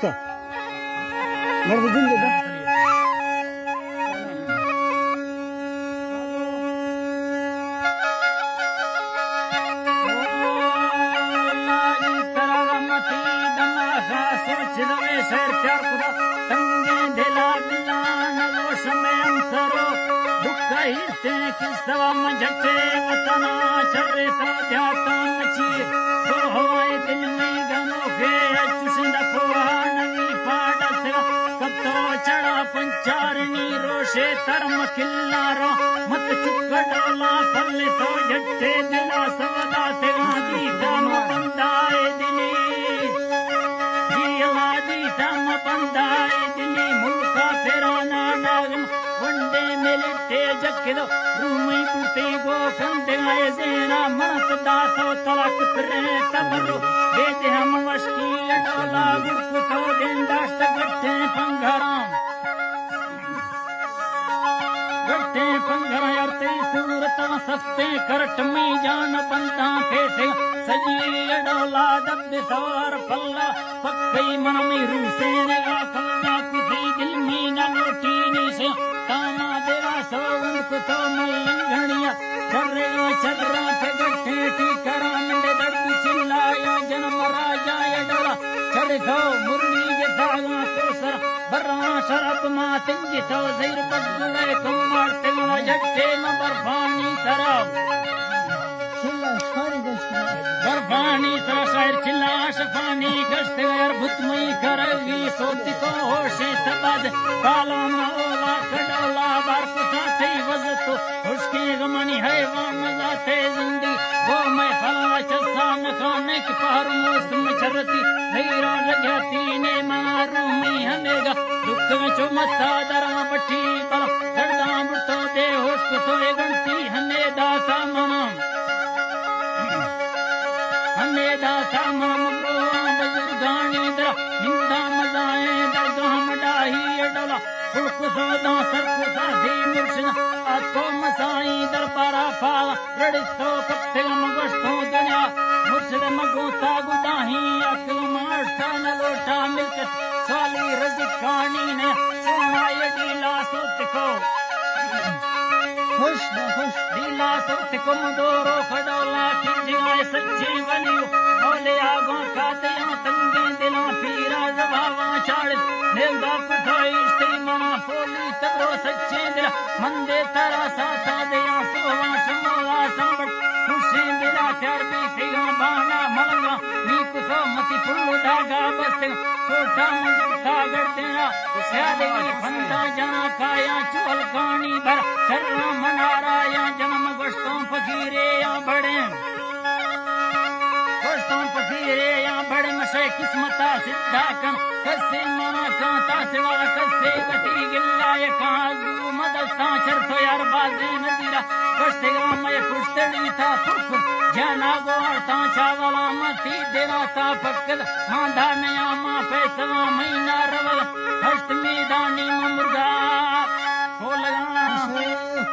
उसका घर बुझून देता शहर प्यार खुदा तंगे दिला बिला नलो समय अंसरो दुख हिरते किसवा मझटे वतना चरे तो ध्याता मची सो हवाए दिल में गनो के चुसिंदा कोहा नवी पाड़ा से कब तो चढ़ा पंचारनी रोशे धर्म किल्लारो मत चुकड़ोला फल तो झट्टे दिला सवदा से आदि गानो बंदाए दिली बंदाए दिली मुल्का फेराना नागम वंडे मिलते जक्किदो रूमी पुते गो कंदे आए जेना मनत दातो तलक फिरे तबरो बेते हम वस्की अडोला गुरकु तो दिन दास्त गट्टे पंघराम गट्टे पंघरा यारते सूरत सस्ते करट में जान बंदा फेसे सजी अडोला दब सवार पल्ला पक्कई मन में रूसे ने आखला कुदी दिल में न लोटी ने से ताना देवा सोवन को तो मलंगणिया चर्रेगा चर्रा पे गट्ठे टी करा मंडे दर्द चिल्लाया जन्म राजा अडोला चढ़ गो मुरली के दागा कोसर बर्रा शरब मातिन जी तो ज़ैर बदले कुमार तेला जट्टे न बर्फानी शराब बर्फानी सरा शायर चिल्ला शफानी गश्त यार भुतमई करगी सोती को होशे तबाद काला ना ओला कड़ोला बारक साथे वजतो खुशकी गमनी है वो मजा थे जिंदगी वो मैं फला चसा न खाने की पहर मौसम चरती धैरा लगती ने मारू में हमेगा दुख में चुमता दरा बठी बला दर्दा बुतो दे होश को तो गणती हने दाता मना दाता ममको बुजुर्गानी दरा निंदा मजाए दरगाह मडाही अडला खुल्क सादा सरक साधी मुर्शिदा आको मसाई दर पारा फाला रड़ितो कप्ते मगस्तो दुनिया मुर्शिद मगो तागु दाही अकल मारता न लोटा मिलकत साली रज़िकानी ने सोना यडीला सोत को खुश दीला सोत को मदोरो खडोला खिंजियाए सच्ची वलियो ओले आगों कातियां तंगे दिला पीरा रवावा चाड़ नेगा कुठाई स्त्री मना पोली तबरो सच्चे दिला मंदे तारा साथा दिया सोवा शमोला संबट खुशी दिला प्यार भी फिगा बाना मलंगा नीक को मति फुल्लो धागा बस्ते सोटा मजब सागर तेरा उस्यादेगी फंदा जाना काया चोल कानी भर चरना मनारा या जन्म गश्तों फकीरे या बड़े फकीरे या बड़े मशे किस्मता सिद्धा कन कसे मना कांता सिवा कसे गति गिल्ला ये काजू मदस्ता चरतो यार बाजे नजीरा कष्टेगा मैं कुश्तड़ी था फुक जाना गोरता चावला मती देरा ता पक्कद मांधा नया मा पैसवा महीना रवल हस्त मैदानी मुर्गा